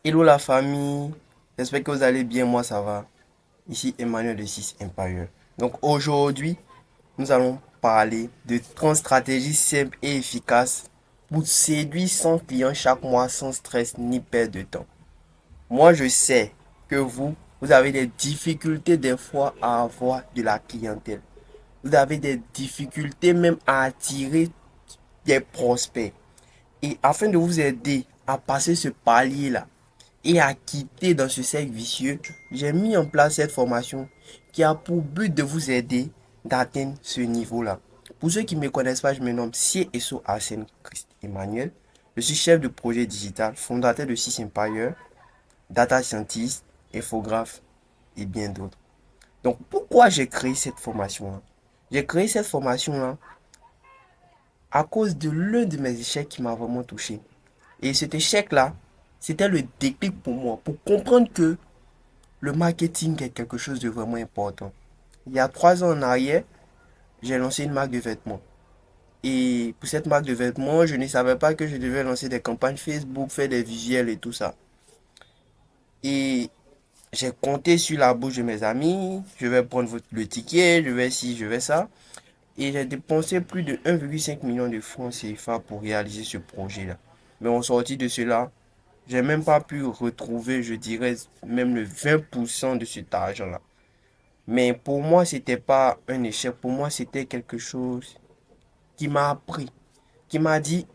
Hello la famille, j'espère que vous allez bien, moi ça va. Ici Emmanuel de 6 Empire. Donc aujourd'hui, nous allons parler de 30 stratégies simples et efficaces pour séduire 100 clients chaque mois sans stress ni perte de temps. Moi je sais que vous avez des difficultés des fois à avoir de la clientèle. Vous avez des difficultés même à attirer des prospects. Et afin de vous aider à passer ce palier-là, et à quitter dans ce cercle vicieux, j'ai mis en place cette formation qui a pour but de vous aider d'atteindre ce niveau-là. Pour ceux qui ne me connaissent pas, je me nomme CSO Arsène Christ Emmanuel. Je suis chef de projet digital, fondateur de 6 Empire, data scientist, infographe et bien d'autres. Donc pourquoi j'ai créé cette formation-là? J'ai créé cette formation-là à cause de l'un de mes échecs qui m'a vraiment touché. Et cet échec-là, c'était le déclic pour moi, pour comprendre que le marketing est quelque chose de vraiment important. Il y a 3 ans en arrière, j'ai lancé une marque de vêtements. Et pour cette marque de vêtements, je ne savais pas que je devais lancer des campagnes Facebook, faire des visuels et tout ça. Et j'ai compté sur la bouche de mes amis, je vais prendre le ticket, je vais ci, je vais ça. Et j'ai dépensé plus de 1,5 million de francs CFA pour réaliser ce projet-là. Mais en sortie de cela, j'ai même pas pu retrouver, je dirais, même le 20% de cet argent-là. Mais pour moi, c'était pas un échec. Pour moi, c'était quelque chose qui m'a appris, qui m'a dit,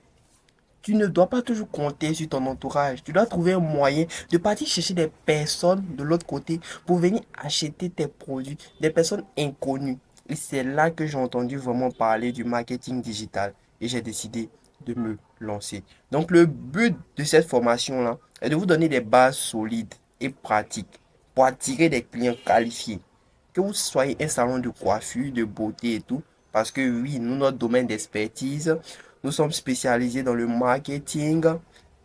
tu ne dois pas toujours compter sur ton entourage. Tu dois trouver un moyen de partir chercher des personnes de l'autre côté pour venir acheter tes produits, des personnes inconnues. Et c'est là que j'ai entendu vraiment parler du marketing digital et j'ai décidé de me lancer. Donc le but de cette formation-là est de vous donner des bases solides et pratiques pour attirer des clients qualifiés. Que vous soyez un salon de coiffure, de beauté et tout, parce que oui, nous, notre domaine d'expertise, nous sommes spécialisés dans le marketing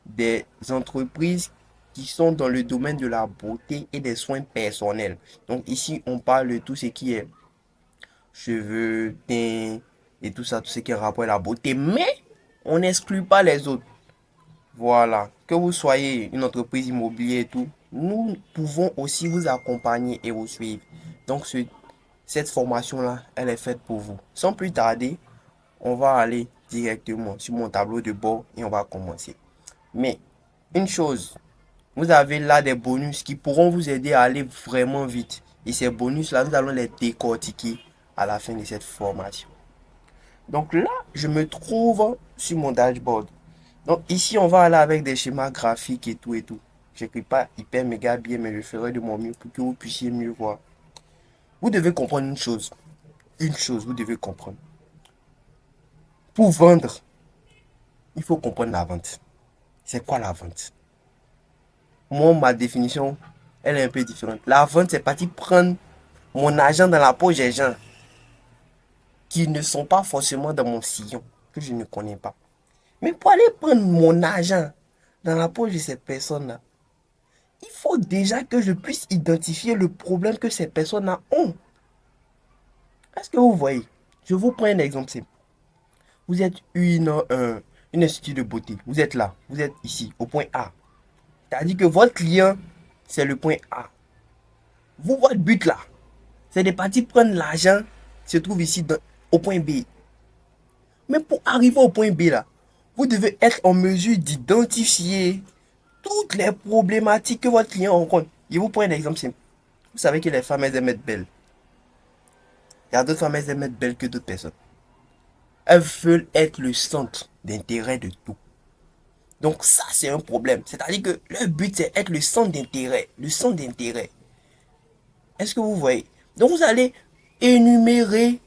des entreprises qui sont dans le domaine de la beauté et des soins personnels. Donc ici, on parle de tout ce qui est cheveux, teint et tout ça, tout ce qui est rapport à la beauté. Mais on n'exclut pas les autres. Voilà. Que vous soyez une entreprise immobilière et tout, nous pouvons aussi vous accompagner et vous suivre. Donc cette formation-là, elle est faite pour vous. Sans plus tarder, on va aller directement sur mon tableau de bord et on va commencer. Mais une chose, vous avez là des bonus qui pourront vous aider à aller vraiment vite. Et ces bonus-là, nous allons les décortiquer à la fin de cette formation. Donc là, je me trouve sur mon dashboard. Donc ici, on va aller avec des schémas graphiques et tout et tout. J'écris pas hyper méga bien, mais je ferai de mon mieux pour que vous puissiez mieux voir. Vous devez comprendre une chose. Une chose, vous devez comprendre. Pour vendre, il faut comprendre la vente. C'est quoi la vente? Moi, ma définition, elle est un peu différente. La vente, c'est parti prendre mon argent dans la poche des gens qui ne sont pas forcément dans mon sillon, que je ne connais pas. Mais pour aller prendre mon argent dans la poche de ces personnes-là, il faut déjà que je puisse identifier le problème que ces personnes-là ont. Est-ce que vous voyez? Je vous prends un exemple simple. Vous êtes une institut de beauté. Vous êtes là. Vous êtes ici, au point A. C'est-à-dire que votre client, c'est le point A. Vous, votre but là, c'est de partir prendre l'argent qui se trouve ici au point B. Mais pour arriver au point B là, vous devez être en mesure d'identifier toutes les problématiques que votre client rencontre. Je vous prends un exemple simple. Vous savez que les femmes, elles aiment être belles. Il y a d'autres femmes, elles aiment être belles que d'autres personnes. Elles veulent être le centre d'intérêt de tout. Donc ça, c'est un problème. C'est-à-dire que leur but, c'est être le centre d'intérêt. Le centre d'intérêt. Est-ce que vous voyez? Donc vous allez énumérer,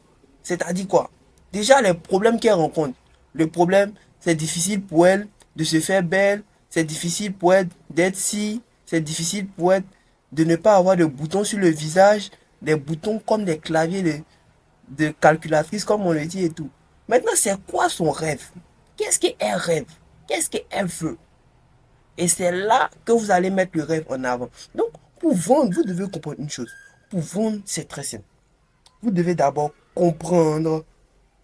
c'est-à-dire quoi? Déjà les problèmes qu'elle rencontre. Le problème, c'est difficile pour elle de se faire belle, c'est difficile pour elle d'être si, c'est difficile pour elle de ne pas avoir de boutons sur le visage, des boutons comme des claviers de calculatrice comme on le dit et tout. Maintenant, c'est quoi son rêve? Qu'est-ce qu'elle rêve? Qu'est-ce qu'elle veut? Et c'est là que vous allez mettre le rêve en avant. Donc, pour vendre, vous devez comprendre une chose. Pour vendre, c'est très simple. Vous devez d'abord comprendre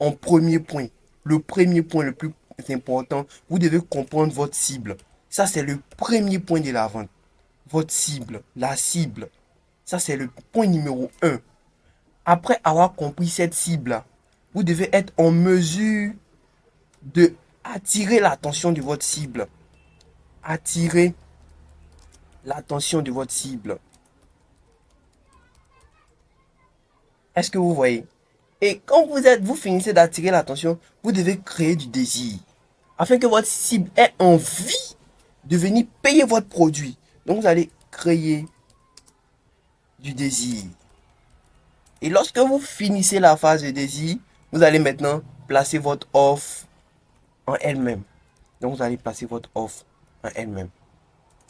en premier point. Le premier point le plus important, vous devez comprendre votre cible. Ça, c'est le premier point de la vente. Votre cible, la cible. Ça, c'est le point numéro un. Après avoir compris cette cible-là, vous devez être en mesure de attirer l'attention de votre cible. Attirer l'attention de votre cible. Est-ce que vous voyez? Et quand vous finissez d'attirer l'attention, vous devez créer du désir. Afin que votre cible ait envie de venir payer votre produit. Donc vous allez créer du désir. Et lorsque vous finissez la phase de désir, vous allez maintenant placer votre offre en elle-même. Donc vous allez placer votre offre en elle-même.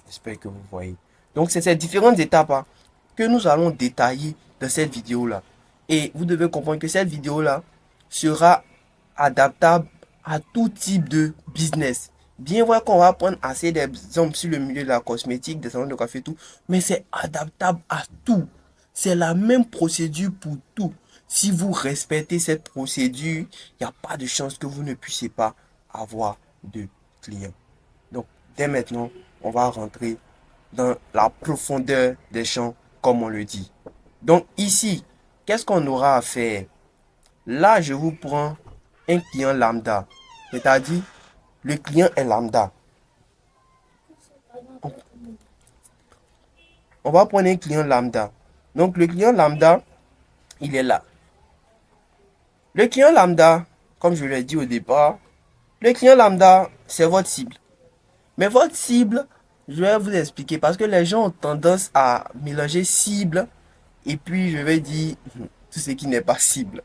J'espère que vous voyez. Donc c'est ces différentes étapes que nous allons détailler dans cette vidéo-là. Et vous devez comprendre que cette vidéo-là sera adaptable à tout type de business. Bien vrai qu'on va prendre assez d'exemples sur le milieu de la cosmétique, des salons de café et tout, mais c'est adaptable à tout. C'est la même procédure pour tout. Si vous respectez cette procédure, il n'y a pas de chance que vous ne puissiez pas avoir de clients. Donc, dès maintenant, on va rentrer dans la profondeur des champs, comme on le dit. Donc, ici, qu'est-ce qu'on aura à faire? Là, je vous prends un client lambda. C'est-à-dire, le client est lambda. On va prendre un client lambda. Donc, le client lambda, il est là. Le client lambda, comme je l'ai dit au départ, le client lambda, c'est votre cible. Mais votre cible, je vais vous expliquer parce que les gens ont tendance à mélanger cible et puis je vais dire tout ce qui n'est pas cible.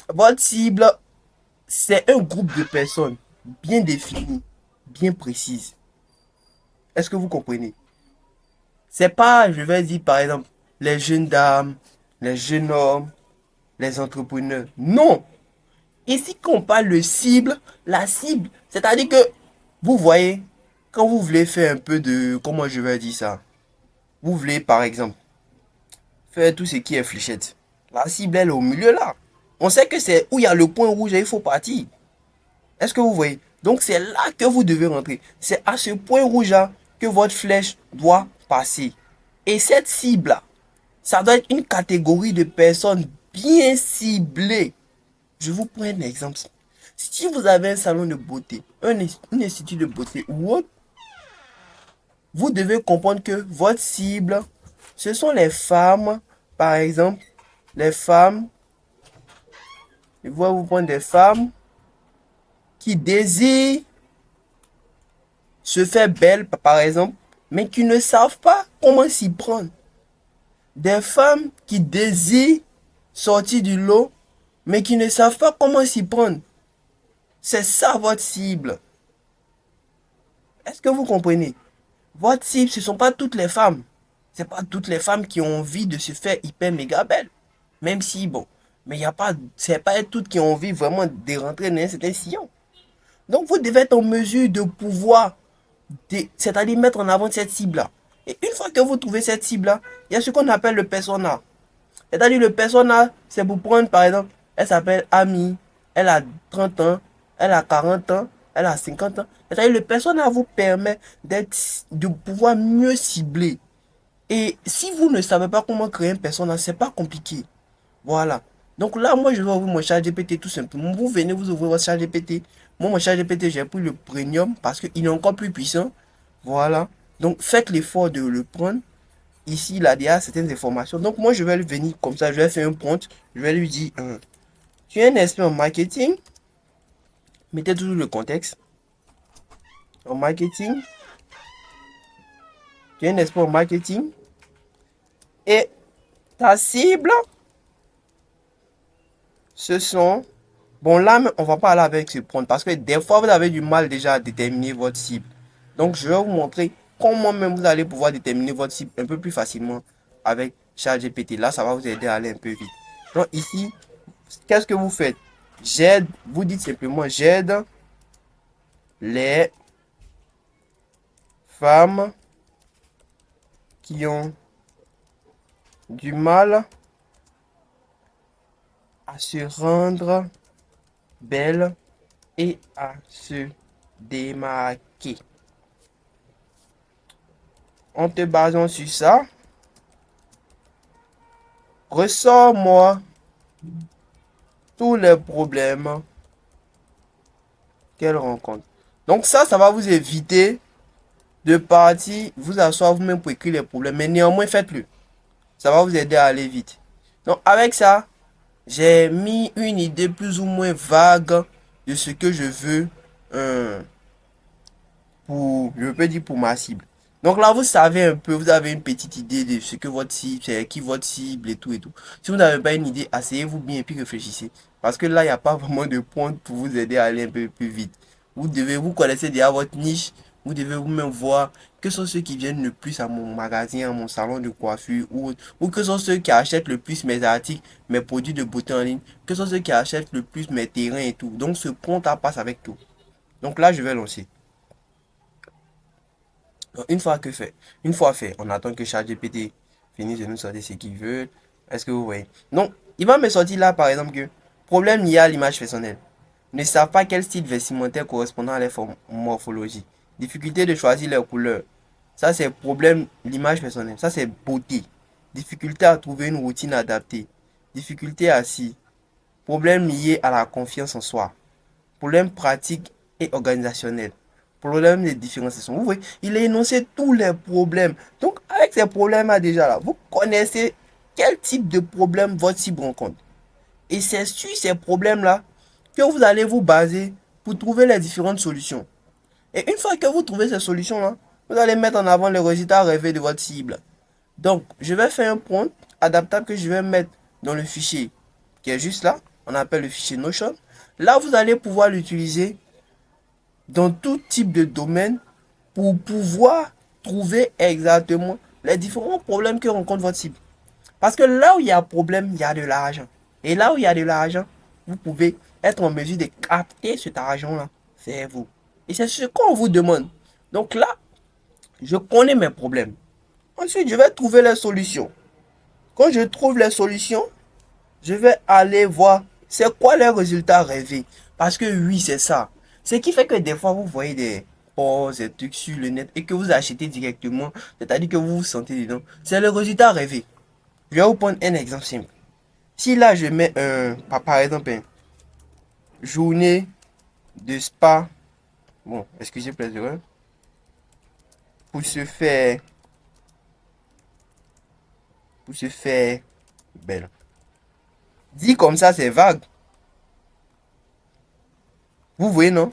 Votre cible, c'est un groupe de personnes bien définies, bien précises. Est-ce que vous comprenez? C'est pas, je vais dire par exemple, les jeunes dames, les jeunes hommes, les entrepreneurs. Non! Ici, quand on parle de cible, la cible, c'est-à-dire que, vous voyez, quand vous voulez faire un peu de, comment je vais dire ça? Vous voulez, par exemple, faire tout ce qui est fléchette. La cible, elle est au milieu là. On sait que c'est où il y a le point rouge et il faut partir. Est-ce que vous voyez? Donc, c'est là que vous devez rentrer. C'est à ce point rouge là que votre flèche doit passer. Et cette cible là, ça doit être une catégorie de personnes bien ciblées. Je vous prends un exemple. Si vous avez un salon de beauté, un institut de beauté ou autre, vous devez comprendre que votre cible, ce sont les femmes, par exemple, les femmes, je vais vous prendre des femmes qui désirent se faire belles, par exemple, mais qui ne savent pas comment s'y prendre. Des femmes qui désirent sortir du lot, mais qui ne savent pas comment s'y prendre. C'est ça votre cible. Est-ce que vous comprenez? Votre cible, ce ne sont pas toutes les femmes. Ce n'est pas toutes les femmes qui ont envie de se faire hyper méga belles. Même si, bon, mais il n'y a pas, c'est pas toutes qui ont envie vraiment de rentrer dans un certain sillon. Donc, vous devez être en mesure de pouvoir, c'est-à-dire mettre en avant cette cible-là. Et une fois que vous trouvez cette cible-là, il y a ce qu'on appelle le persona. C'est-à-dire le persona, c'est pour prendre, par exemple, elle s'appelle Ami, elle a 30 ans, elle a 40 ans, elle a 50 ans. C'est-à-dire le persona vous permet de pouvoir mieux cibler. Et si vous ne savez pas comment créer un persona, c'est pas compliqué. Voilà. Donc là, moi, je vais ouvrir mon chat GPT tout simplement. Vous venez, vous ouvrez votre chat GPT. Moi, mon chat GPT, j'ai pris le premium parce qu'il est encore plus puissant. Voilà. Donc, faites l'effort de le prendre. Ici, il a déjà certaines informations. Donc, moi, je vais lui venir comme ça. Je vais faire un prompt. Je vais lui dire, tu es un expert en marketing. Mettez toujours le contexte. En marketing. Tu es un expert en marketing. Et ta cible, ce sont... Bon, là, on va pas aller avec ce prompt parce que des fois, vous avez du mal déjà à déterminer votre cible. Donc, je vais vous montrer comment même vous allez pouvoir déterminer votre cible un peu plus facilement avec ChatGPT. Là, ça va vous aider à aller un peu vite. Donc, ici, qu'est-ce que vous faites? J'aide, vous dites simplement, j'aide les femmes qui ont du mal à se rendre belles et à se démarquer. en te basant sur ça, ressors-moi tous les problèmes qu'elle rencontre. Donc ça va vous éviter de partir, vous asseoir vous-même pour écrire les problèmes. Mais néanmoins, faites-le. Ça va vous aider à aller vite. Donc avec ça, j'ai mis une idée plus ou moins vague de ce que je veux je peux dire pour ma cible. Donc là, vous savez un peu, vous avez une petite idée de ce que votre cible, c'est qui votre cible et tout et tout. Si vous n'avez pas une idée, asseyez-vous bien et puis réfléchissez. Parce que là, il n'y a pas vraiment de point pour vous aider à aller un peu plus vite. Vous connaissez déjà votre niche. Vous devez vous-même voir que sont ceux qui viennent le plus à mon magasin, à mon salon de coiffure ou que sont ceux qui achètent le plus mes articles, mes produits de beauté en ligne, que sont ceux qui achètent le plus mes terrains et tout. Donc ce compte à passe avec tout. Donc là, je vais lancer. Donc, une fois fait, on attend que ChatGPT finisse de nous sortir ce qu'il veut. Est-ce que vous voyez? Donc, il va me sortir là, par exemple, que problème lié à l'image personnelle. Ne savent pas quel style vestimentaire correspondant à leur morphologie. Difficulté de choisir leurs couleurs. Ça, c'est problème l'image personnelle. Ça, c'est beauté. Difficulté à trouver une routine adaptée. Difficulté assis. Problème lié à la confiance en soi. Problème pratique et organisationnel. Problème de différenciation. Vous voyez, il a énoncé tous les problèmes. Donc, avec ces problèmes-là, déjà là, vous connaissez quel type de problème votre cible rencontre. Et c'est sur ces problèmes-là que vous allez vous baser pour trouver les différentes solutions. Et une fois que vous trouvez ces solutions-là, vous allez mettre en avant les résultats rêvés de votre cible. Donc, je vais faire un prompt adaptable que je vais mettre dans le fichier qui est juste là. On appelle le fichier Notion. Là, vous allez pouvoir l'utiliser dans tout type de domaine pour pouvoir trouver exactement les différents problèmes que rencontre votre cible. Parce que là où il y a problème, il y a de l'argent. Et là où il y a de l'argent, vous pouvez être en mesure de capter cet argent-là vers vous. Et c'est ce qu'on vous demande. Donc là, je connais mes problèmes. Ensuite, je vais trouver les solutions. Quand je trouve les solutions, je vais aller voir c'est quoi les résultats rêvés. Parce que oui, c'est ça. Ce qui fait que des fois, vous voyez des posts, des trucs sur le net et que vous achetez directement, c'est-à-dire que vous vous sentez dedans. C'est le résultat rêvé. Je vais vous prendre un exemple simple. Si là, je mets par exemple, une journée de spa, bon, excusez plaisir, pour se faire, pour se faire belle. Dit comme ça, c'est vague. Vous voyez, non?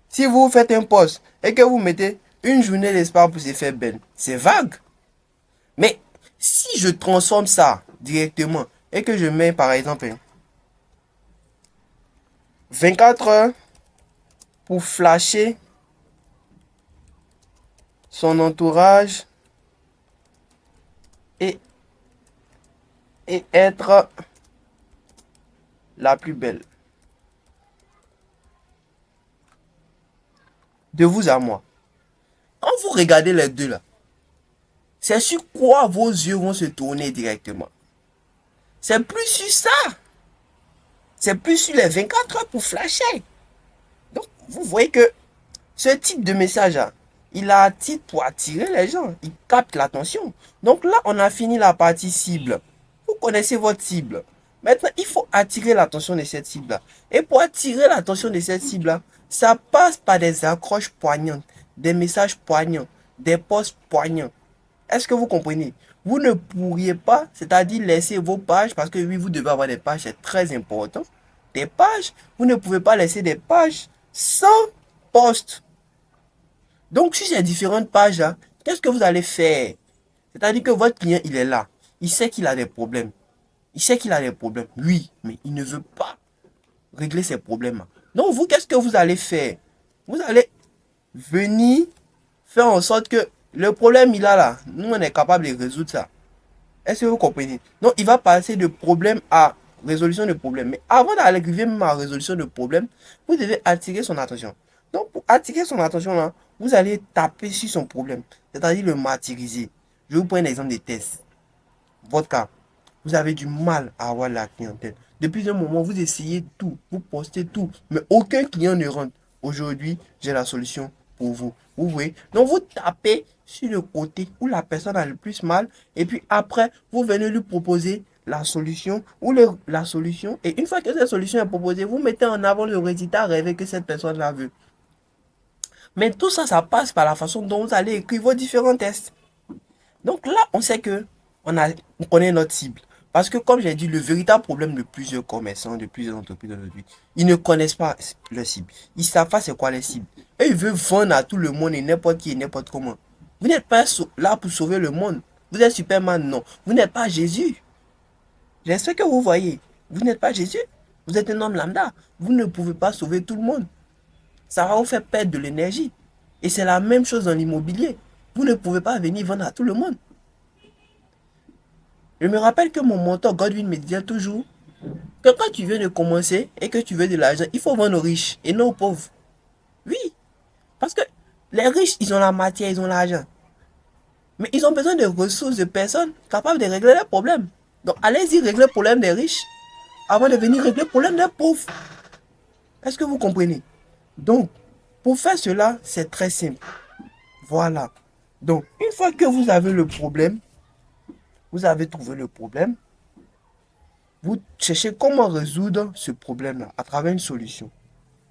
Si vous faites un post et que vous mettez une journée de spa pour se faire belle, c'est vague. Mais si je transforme ça directement et que je mets par exemple 24 heures pour flasher son entourage et, et être la plus belle. De vous à moi. Quand vous regardez les deux là, c'est sur quoi vos yeux vont se tourner directement. C'est plus sur ça. C'est plus sur les 24 heures pour flasher. Donc, vous voyez que ce type de message là, il a un titre pour attirer les gens. Il capte l'attention. Donc là, on a fini la partie cible. Vous connaissez votre cible. Maintenant, il faut attirer l'attention de cette cible-là. Et pour attirer l'attention de cette cible-là, ça passe par des accroches poignantes, des messages poignants, des posts poignants. Est-ce que vous comprenez? Vous ne pourriez pas, c'est-à-dire laisser vos pages, parce que oui, vous devez avoir des pages, c'est très important. Des pages, vous ne pouvez pas laisser des pages sans post. Donc, sur ces différentes pages-là, qu'est-ce que vous allez faire? C'est-à-dire que votre client, il est là. Il sait qu'il a des problèmes. Il sait qu'il a des problèmes. Oui, mais il ne veut pas régler ces problèmes-là. Donc, vous, qu'est-ce que vous allez faire? Vous allez venir faire en sorte que le problème, il a là. Nous, on est capable de résoudre ça. Est-ce que vous comprenez? Donc, il va passer de problème à résolution de problème. Mais avant d'arriver même à résolution de problème, vous devez attirer son attention. Donc, pour attirer son attention, là, vous allez taper sur son problème. C'est-à-dire le martyriser. Je vais vous prendre un exemple de test. Votre cas. Vous avez du mal à avoir la clientèle. Depuis un moment, vous essayez tout. Vous postez tout. Mais aucun client ne rentre. Aujourd'hui, j'ai la solution pour vous. Vous voyez? Donc, vous tapez sur le côté où la personne a le plus mal. Et puis après, vous venez lui proposer la solution la solution. Et une fois que cette solution est proposée, vous mettez en avant le résultat rêvé que cette personne-là veut. Mais tout ça, ça passe par la façon dont vous allez écrire vos différents tests. Donc là, on sait que on connaît notre cible. Parce que comme j'ai dit, le véritable problème de plusieurs commerçants, de plusieurs entreprises aujourd'hui, ils ne connaissent pas leur cible. Ils ne savent pas c'est quoi les cibles. Et ils veulent vendre à tout le monde et n'importe qui et n'importe comment. Vous n'êtes pas là pour sauver le monde. Vous êtes Superman, non. Vous n'êtes pas Jésus. J'espère que vous voyez. Vous n'êtes pas Jésus. Vous êtes un homme lambda. Vous ne pouvez pas sauver tout le monde. Ça va vous faire perdre de l'énergie. Et c'est la même chose dans l'immobilier. Vous ne pouvez pas venir vendre à tout le monde. Je me rappelle que mon mentor Godwin me disait toujours que quand tu viens de commencer et que tu veux de l'argent, il faut vendre aux riches et non aux pauvres. Oui, parce que les riches, ils ont la matière, ils ont l'argent. Mais ils ont besoin de ressources, de personnes capables de régler leurs problèmes. Donc allez-y régler le problème des riches avant de venir régler le problème des pauvres. Est-ce que vous comprenez? Donc, pour faire cela, c'est très simple. Voilà. Donc, une fois que vous avez le problème, vous avez trouvé le problème, vous cherchez comment résoudre ce problème-là à travers une solution.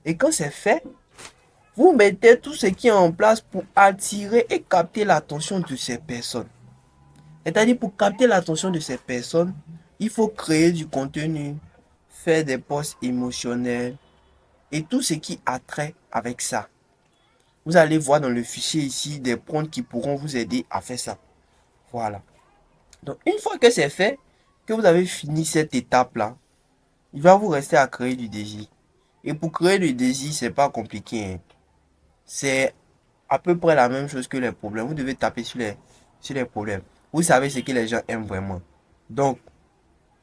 Et quand c'est fait, vous mettez tout ce qui est en place pour attirer et capter l'attention de ces personnes. C'est-à-dire, pour capter l'attention de ces personnes, il faut créer du contenu, faire des posts émotionnels et tout ce qui a trait avec ça. Vous allez voir dans le fichier ici des prompts qui pourront vous aider à faire ça. Voilà. Donc, une fois que c'est fait, que vous avez fini cette étape-là, il va vous rester à créer du désir. Et pour créer du désir, c'est pas compliqué, hein. C'est à peu près la même chose que les problèmes. Vous devez taper sur les problèmes. Vous savez ce que les gens aiment vraiment. Donc,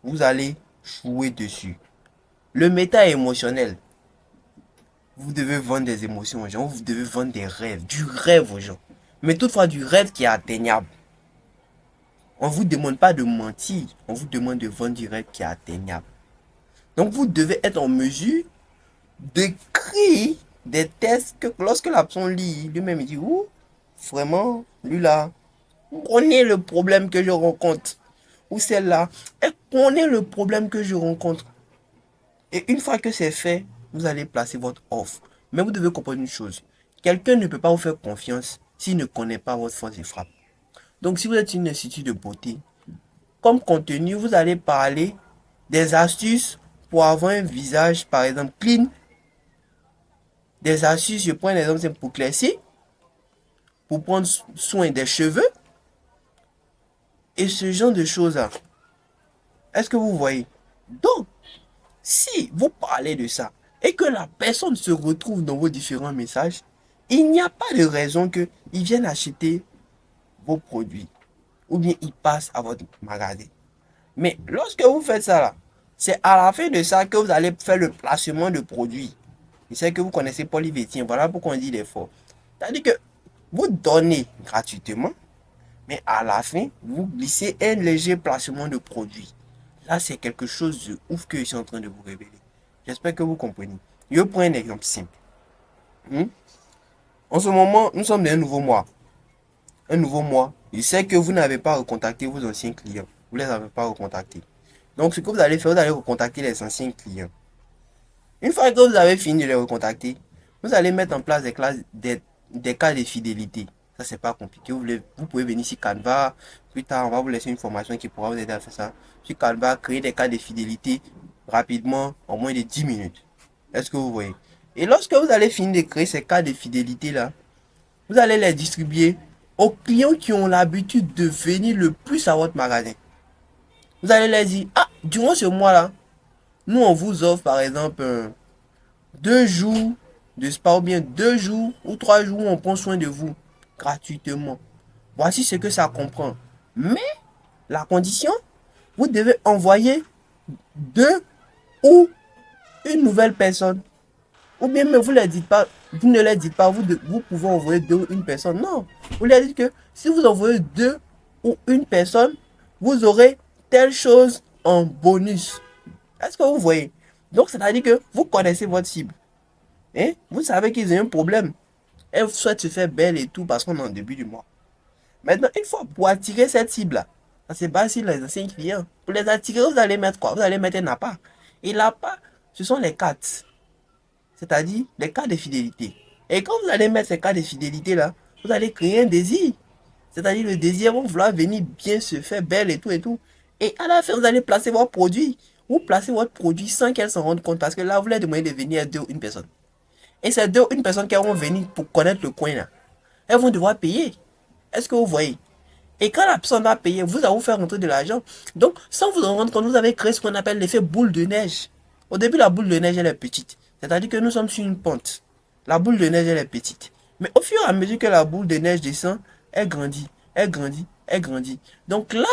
vous allez jouer dessus. Le méta émotionnel. Vous devez vendre des émotions aux gens. Vous devez vendre des rêves. Du rêve aux gens. Mais toutefois, du rêve qui est atteignable. On ne vous demande pas de mentir. On vous demande de vendre du rêve qui est atteignable. Donc, vous devez être en mesure d'écrire des tests que lorsque la personne lit, lui-même il dit, ouh, vraiment, lui là, connaît le problème que je rencontre. Ou celle-là, elle connaît le problème que je rencontre. Et une fois que c'est fait, vous allez placer votre offre. Mais vous devez comprendre une chose. Quelqu'un ne peut pas vous faire confiance s'il ne connaît pas votre force de frappe. Donc si vous êtes une institut de beauté, comme contenu, vous allez parler des astuces pour avoir un visage, par exemple, clean. Des astuces, je prends un exemple pour claircir, pour prendre soin des cheveux. Et ce genre de choses-là. Est-ce que vous voyez? Donc, si vous parlez de ça et que la personne se retrouve dans vos différents messages, il n'y a pas de raison qu'ils viennent acheter vos produits ou bien ils passent à votre magasin. Mais lorsque vous faites ça là, c'est à la fin de ça que vous allez faire le placement de produits. Je sais que vous connaissez Paul Yvetien, voilà pourquoi on dit l'effort. C'est-à-dire que vous donnez gratuitement, mais à la fin, vous glissez un léger placement de produits. Là, c'est quelque chose de ouf que je suis en train de vous révéler. J'espère que vous comprenez. Je prends un exemple simple. En ce moment, nous sommes dans un nouveau mois. Un nouveau mois. Je sais que vous n'avez pas recontacté vos anciens clients. Vous ne les avez pas recontactés. Donc, ce que vous allez faire, vous allez recontacter les anciens clients. Une fois que vous avez fini de les recontacter, vous allez mettre en place des cas de fidélité. Ça, c'est pas compliqué. Vous pouvez venir sur Canva. Plus tard, on va vous laisser une formation qui pourra vous aider à faire ça. Sur Canva, créer des cas de fidélité rapidement, en moins de 10 minutes. Est-ce que vous voyez? Et lorsque vous allez finir de créer ces cas de fidélité-là, vous allez les distribuer aux clients qui ont l'habitude de venir le plus à votre magasin. Vous allez leur dire, ah, durant ce mois-là, nous, on vous offre, par exemple, 2 jours de spa ou bien 2 jours ou 3 jours où on prend soin de vous gratuitement. Voici ce que ça comprend. Mais la condition, vous devez envoyer 2 ou une nouvelle personne. Ou bien mais vous ne les dites pas, vous pouvez envoyer 2 ou une personne. Non, vous leur dites que si vous envoyez 2 ou une personne, vous aurez telle chose en bonus. Est-ce que vous voyez? Donc, c'est-à-dire que vous connaissez votre cible. Hein? Vous savez qu'ils ont un problème. Elle souhaite se faire belle et tout parce qu'on est en début du mois. Maintenant, une fois pour attirer cette cible-là, ça se base sur les anciens clients. Pour les attirer, vous allez mettre quoi? Vous allez mettre un appât. Et l'appât, ce sont les cartes. C'est-à-dire les cartes de fidélité. Et quand vous allez mettre ces cartes de fidélité-là, vous allez créer un désir. C'est-à-dire le désir, vont vouloir venir bien se faire belle et tout et tout. Et à la fin, vous allez placer votre produit. Vous placez votre produit sans qu'elle s'en rende compte. Parce que là, vous leur demandez de venir à deux ou une personne. Et ces deux ou une personne qui vont venir pour connaître le coin là, elles vont devoir payer. Est-ce que vous voyez? Et quand la personne va payer, vous allez vous faire rentrer de l'argent. Donc, sans vous en rendre compte, vous avez créé ce qu'on appelle l'effet boule de neige. Au début, la boule de neige, elle est petite. C'est-à-dire que nous sommes sur une pente. La boule de neige, elle est petite. Mais au fur et à mesure que la boule de neige descend, elle grandit, elle grandit, elle grandit. Donc là,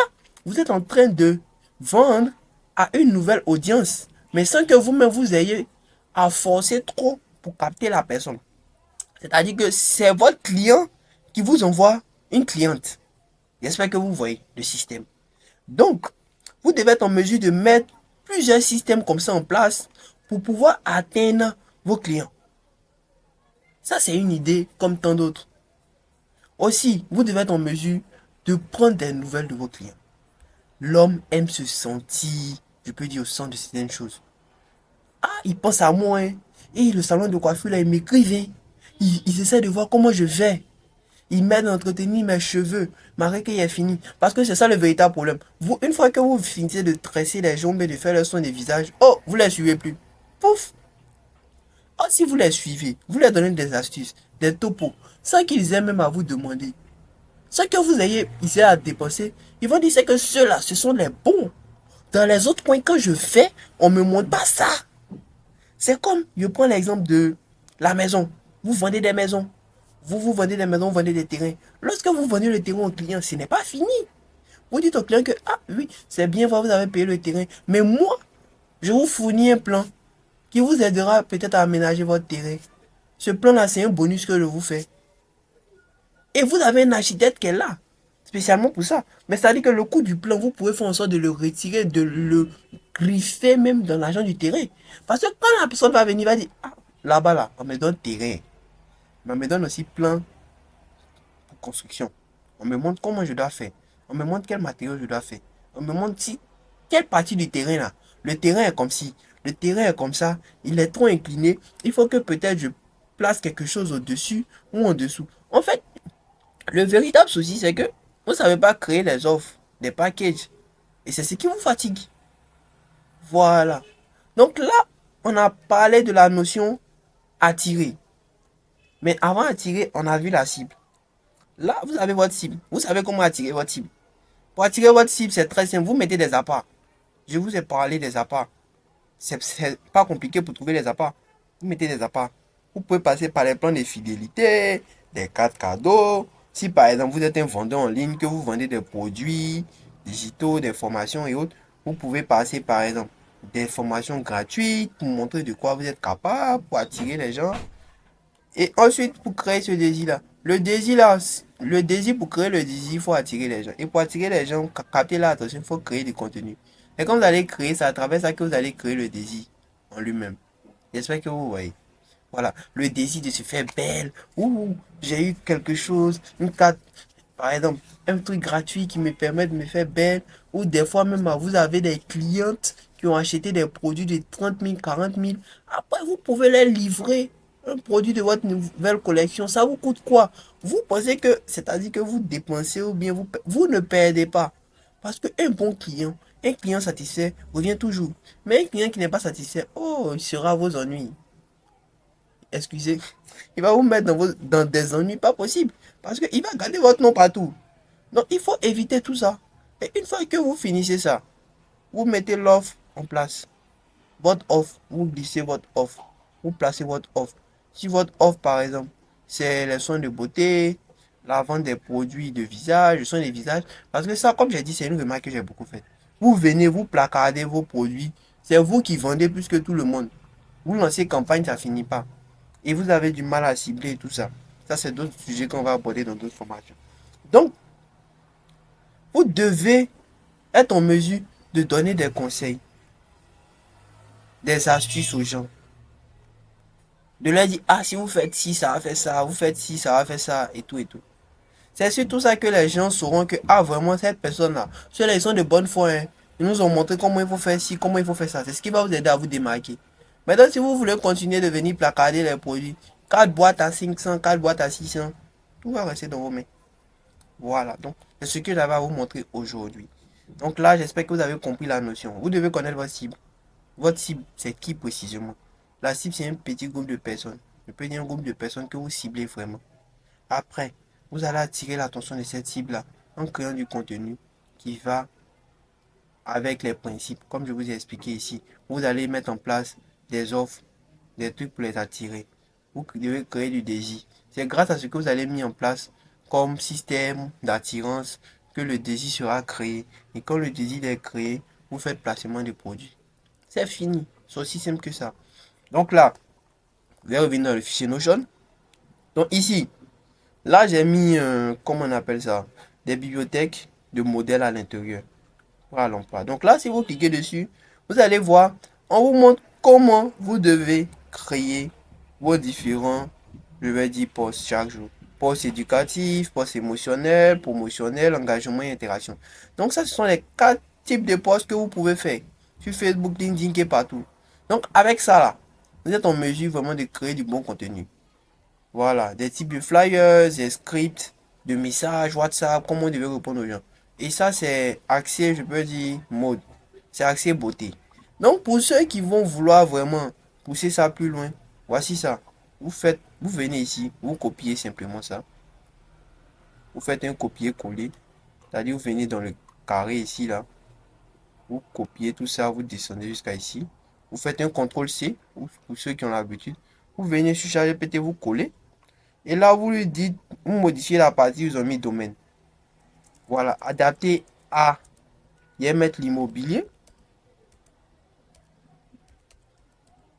vous êtes en train de vendre à une nouvelle audience, mais sans que vous-même vous ayez à forcer trop pour capter la personne. C'est-à-dire que c'est votre client qui vous envoie une cliente. J'espère que vous voyez le système. Donc, vous devez être en mesure de mettre plusieurs systèmes comme ça en place pour pouvoir atteindre vos clients. Ça, c'est une idée comme tant d'autres. Aussi, vous devez être en mesure de prendre des nouvelles de vos clients. L'homme aime se sentir, je peux dire, au centre de certaines choses. Ah, il pense à moi, hein. Et le salon de coiffure, là, il m'écrivent, hein. Ils essaient de voir comment je vais. Ils m'aident à entretenir mes cheveux, malgré qu'il est fini. Parce que c'est ça le véritable problème. Vous, une fois que vous finissez de tresser les jambes et de faire le soin des visages, oh, vous ne les suivez plus. Pouf! Oh, si vous les suivez, vous leur donnez des astuces, des topos, sans qu'ils aient même à vous demander. Sans que vous ayez essayé à dépenser, ils vont dire que ceux-là, ce sont les bons. Dans les autres coins, quand je fais, on ne me montre pas ça. C'est comme, je prends l'exemple de la maison. Vous vendez des maisons. Vous vendez des maisons, vous vendez des terrains. Lorsque vous vendez le terrain au client, ce n'est pas fini. Vous dites au client que, ah oui, c'est bien, vous avez payé le terrain. Mais moi, je vous fournis un plan qui vous aidera peut-être à aménager votre terrain. Ce plan-là, c'est un bonus que je vous fais. Et vous avez un architecte qui est là, spécialement pour ça. Mais c'est-à-dire que le coût du plan, vous pouvez faire en sorte de le retirer, de le griffer même dans l'argent du terrain. Parce que quand la personne va venir, il va dire, ah, là-bas, là, on me donne terrain. Mais on me donne aussi plan pour construction. On me montre comment je dois faire. On me montre quel matériau je dois faire. On me montre si, quelle partie du terrain là. Le terrain est comme si, le terrain est comme ça, il est trop incliné. Il faut que peut-être je place quelque chose au-dessus ou en dessous. En fait, le véritable souci, c'est que vous ne savez pas créer des offres, des packages. Et c'est ce qui vous fatigue. Voilà. Donc là, on a parlé de la notion attirer. Mais avant attirer, on a vu la cible. Là, vous avez votre cible. Vous savez comment attirer votre cible. Pour attirer votre cible, c'est très simple. Vous mettez des appâts. Je vous ai parlé des appâts. C'est pas compliqué pour trouver les appâts. Vous mettez des appâts. Vous pouvez passer par les plans de fidélité, des cartes cadeaux. Si par exemple vous êtes un vendeur en ligne, que vous vendez des produits digitaux, des formations et autres, vous pouvez passer par exemple des formations gratuites pour montrer de quoi vous êtes capable, pour attirer les gens. Et ensuite, pour créer ce désir-là, le désir là, le désir pour créer le désir, il faut attirer les gens. Et pour attirer les gens, capter leur attention, il faut créer du contenu. Et quand vous allez créer, c'est à travers ça que vous allez créer le désir en lui-même. J'espère que vous voyez. Voilà, le désir de se faire belle. Ouh, j'ai eu quelque chose, une carte, par exemple, un truc gratuit qui me permet de me faire belle. Ou des fois même, vous avez des clientes qui ont acheté des produits de 30 000, 40 000. Après, vous pouvez les livrer un produit de votre nouvelle collection. Ça vous coûte quoi? Vous pensez que, c'est-à-dire que vous dépensez ou bien vous ne perdez pas. Parce qu'un bon client, un client satisfait revient toujours. Mais un client qui n'est pas satisfait, oh, il sera vos ennuis. Excusez, il va vous mettre dans des ennuis pas possibles. Parce qu'il va garder votre nom partout. Donc, il faut éviter tout ça. Et une fois que vous finissez ça, vous mettez l'offre en place. Votre offre, vous glissez votre offre. Vous placez votre offre. Si votre offre, par exemple, c'est les soins de beauté, la vente des produits de visage, le soin des visages. Parce que ça, comme j'ai dit, c'est une remarque que j'ai beaucoup faite. Vous venez, vous placardez vos produits. C'est vous qui vendez plus que tout le monde. Vous lancez campagne, ça finit pas. Et vous avez du mal à cibler et tout ça. Ça, c'est d'autres sujets qu'on va aborder dans d'autres formations. Donc, vous devez être en mesure de donner des conseils, des astuces aux gens. De leur dire, ah, si vous faites ci, ça va faire ça, vous faites ci, ça va faire ça, et tout et tout. C'est surtout ça que les gens sauront que, ah, vraiment, cette personne-là, ceux-là, ils sont de bonne foi, hein. Ils nous ont montré comment il faut faire ci, comment il faut faire ça. C'est ce qui va vous aider à vous démarquer. Maintenant, si vous voulez continuer de venir placarder les produits, 4 boîtes à 500, 4 boîtes à 600, tout va rester dans vos mains. Voilà, donc c'est ce que j'avais à vous montrer aujourd'hui. Donc là, j'espère que vous avez compris la notion. Vous devez connaître votre cible. Votre cible, c'est qui précisément? La cible, c'est un petit groupe de personnes. Je peux dire un groupe de personnes que vous ciblez vraiment. Après, vous allez attirer l'attention de cette cible-là en créant du contenu qui va avec les principes. Comme je vous ai expliqué ici, vous allez mettre en place des offres, des trucs pour les attirer. Vous devez créer du désir. C'est grâce à ce que vous allez mis en place comme système d'attirance que le désir sera créé. Et quand le désir est créé, vous faites placement de produits. C'est fini. C'est aussi simple que ça. Donc là, je vais revenir dans le fichier Notion. Donc ici, là j'ai mis, comment on appelle ça, des bibliothèques de modèles à l'intérieur pour l'emploi. Donc là, si vous cliquez dessus, vous allez voir, on vous montre comment vous devez créer vos différents, je vais dire, posts chaque jour. Posts éducatifs, posts émotionnels, promotionnels, engagement et interaction. Donc ça, ce sont les 4 types de posts que vous pouvez faire sur Facebook, LinkedIn et partout. Donc avec ça là, vous êtes en mesure vraiment de créer du bon contenu. Voilà, des types de flyers, des scripts, de messages, WhatsApp, comment on devait répondre aux gens. Et ça, c'est accès, je peux dire, mode. C'est accès beauté. Donc, pour ceux qui vont vouloir vraiment pousser ça plus loin, voici ça. Vous venez ici, vous copiez simplement ça. Vous faites un copier-coller. C'est-à-dire, vous venez dans le carré ici, là. Vous copiez tout ça, vous descendez jusqu'à ici. Vous faites un CTRL-C, pour ceux qui ont l'habitude. Vous venez sur ChatGPT, vous collez. Et là, vous lui dites, vous modifiez la partie, vous avez mis domaine. Voilà, adapté à mettre l'immobilier.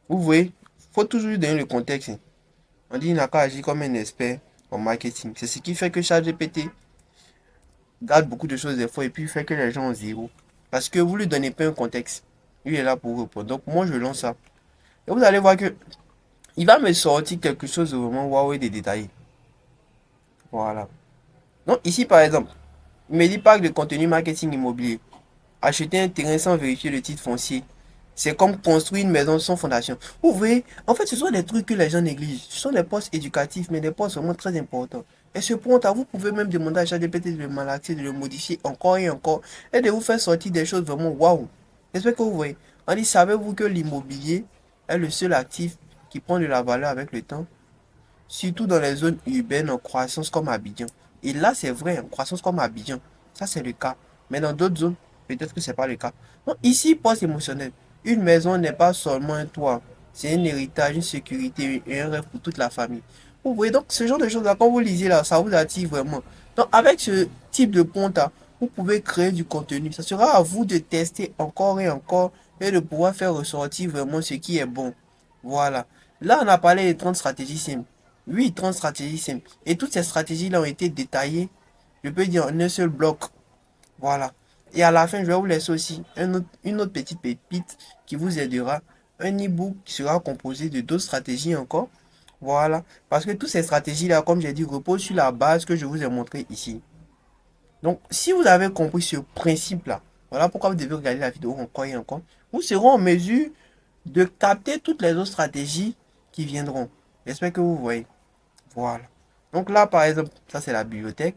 Vous voyez, il faut toujours donner le contexte. On dit qu'il n'a qu'à agir comme un expert en marketing. C'est ce qui fait que ChatGPT garde beaucoup de choses des fois et puis fait que les gens ont zéro. Parce que vous lui donnez pas un contexte. Lui est là pour répondre. Donc moi, je lance ça. Et vous allez voir que il va me sortir quelque chose de vraiment waouh et de détaillé. Voilà. Donc ici, par exemple, il me dit pack de contenu marketing immobilier. Acheter un terrain sans vérifier le titre foncier. C'est comme construire une maison sans fondation. Vous voyez, en fait, ce sont des trucs que les gens négligent. Ce sont des postes éducatifs, mais des postes vraiment très importants. Et ce point-là, vous pouvez même demander à ChatGPT de le malaxer, de le modifier encore et encore, et de vous faire sortir des choses vraiment waouh. J'espère que vous voyez. On dit, savez-vous que l'immobilier est le seul actif qui prend de la valeur avec le temps, surtout dans les zones urbaines en croissance comme Abidjan. Et là, c'est vrai, en croissance comme Abidjan. Ça, c'est le cas. Mais dans d'autres zones, peut-être que ce n'est pas le cas. Donc, ici, poste émotionnel. Une maison n'est pas seulement un toit. C'est un héritage, une sécurité et un rêve pour toute la famille. Vous voyez, donc, ce genre de choses-là, quand vous lisez là, ça vous attire vraiment. Donc, avec ce type de compte-là, vous pouvez créer du contenu. Ça sera à vous de tester encore et encore et de pouvoir faire ressortir vraiment ce qui est bon. Voilà. Là, on a parlé de 30 stratégies simples. Oui, 30 stratégies simples. Et toutes ces stratégies-là ont été détaillées, je peux dire, en un seul bloc. Voilà. Et à la fin, je vais vous laisser aussi une autre petite pépite qui vous aidera. Un e-book qui sera composé de d'autres stratégies encore. Voilà. Parce que toutes ces stratégies-là, comme j'ai dit, reposent sur la base que je vous ai montré ici. Donc, si vous avez compris ce principe-là, voilà pourquoi vous devez regarder la vidéo encore et encore. Vous serez en mesure de capter toutes les autres stratégies qui viendront. J'espère que vous voyez. Voilà. Donc là, par exemple, ça c'est la bibliothèque.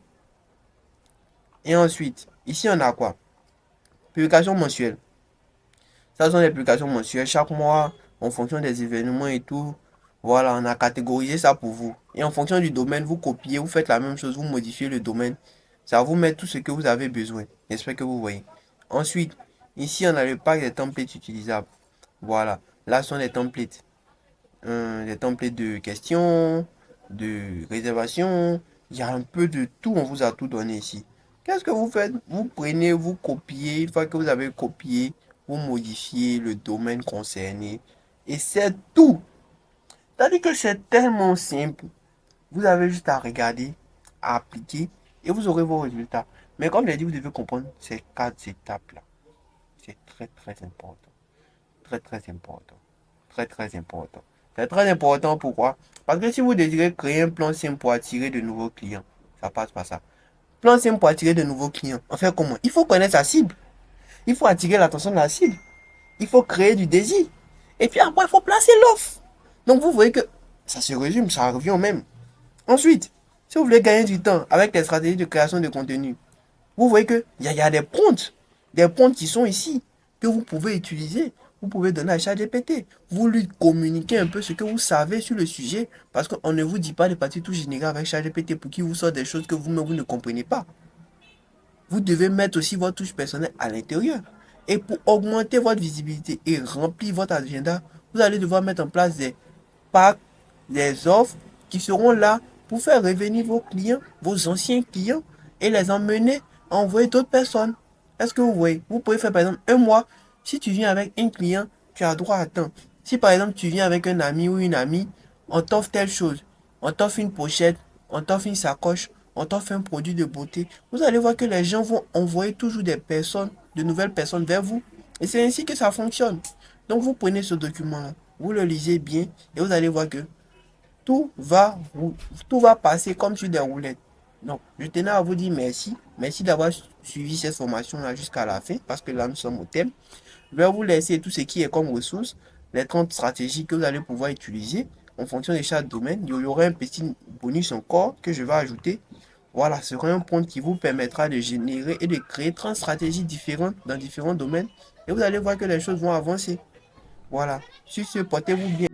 Et ensuite, ici on a quoi? Publication mensuelle. Ça sont les publications mensuelles. Chaque mois, en fonction des événements et tout. Voilà, on a catégorisé ça pour vous. Et en fonction du domaine, vous copiez, vous faites la même chose, vous modifiez le domaine. Ça vous met tout ce que vous avez besoin. J'espère que vous voyez. Ensuite, ici on a le pack des templates utilisables. Voilà. Là sont les templates. Des templates de questions, de réservation. Il y a un peu de tout, on vous a tout donné ici. Qu'est-ce que vous faites? Vous prenez, vous copiez. Une fois que vous avez copié, vous modifiez le domaine concerné. Et c'est tout. C'est-à-dire que c'est tellement simple. Vous avez juste à regarder, à appliquer et vous aurez vos résultats. Mais comme je l'ai dit, vous devez comprendre ces 4 étapes-là. C'est très très important. Très très important. Très très important. C'est très important pourquoi? Parce que si vous désirez créer un plan simple pour attirer de nouveaux clients, ça passe par ça. Plan simple pour attirer de nouveaux clients. En fait, comment? Il faut connaître sa cible. Il faut attirer l'attention de la cible. Il faut créer du désir. Et puis après, il faut placer l'offre. Donc, vous voyez que ça se résume, ça revient au même. Ensuite, si vous voulez gagner du temps avec les stratégies de création de contenu, vous voyez qu'il y a des prompts qui sont ici, que vous pouvez utiliser. Vous pouvez donner à ChatGPT. Vous lui communiquez un peu ce que vous savez sur le sujet, parce qu'on ne vous dit pas de partir tout général avec ChatGPT pour qu'il vous sorte des choses que vous-même vous ne comprenez pas. Vous devez mettre aussi votre touche personnelle à l'intérieur. Et pour augmenter votre visibilité et remplir votre agenda, vous allez devoir mettre en place des packs, des offres qui seront là pour faire revenir vos clients, vos anciens clients, et les emmener à envoyer d'autres personnes. Est-ce que vous voyez? Vous pouvez faire par exemple un mois. Si tu viens avec un client, tu as droit à temps. Si par exemple tu viens avec un ami ou une amie, on t'offre telle chose. On t'offre une pochette, on t'offre une sacoche, on t'offre un produit de beauté. Vous allez voir que les gens vont envoyer toujours des personnes, de nouvelles personnes vers vous. Et c'est ainsi que ça fonctionne. Donc vous prenez ce document-là, vous le lisez bien et vous allez voir que tout va, tout va passer comme sur des roulettes. Donc, je tenais à vous dire merci. Merci d'avoir suivi cette formation-là jusqu'à la fin, parce que là, nous sommes au thème. Je vais vous laisser tout ce qui est comme ressources, les 30 stratégies que vous allez pouvoir utiliser en fonction de chaque domaine. Il y aura un petit bonus encore que je vais ajouter. Voilà, ce sera un point qui vous permettra de générer et de créer 30 stratégies différentes dans différents domaines. Et vous allez voir que les choses vont avancer. Voilà. Sur ce, portez-vous bien.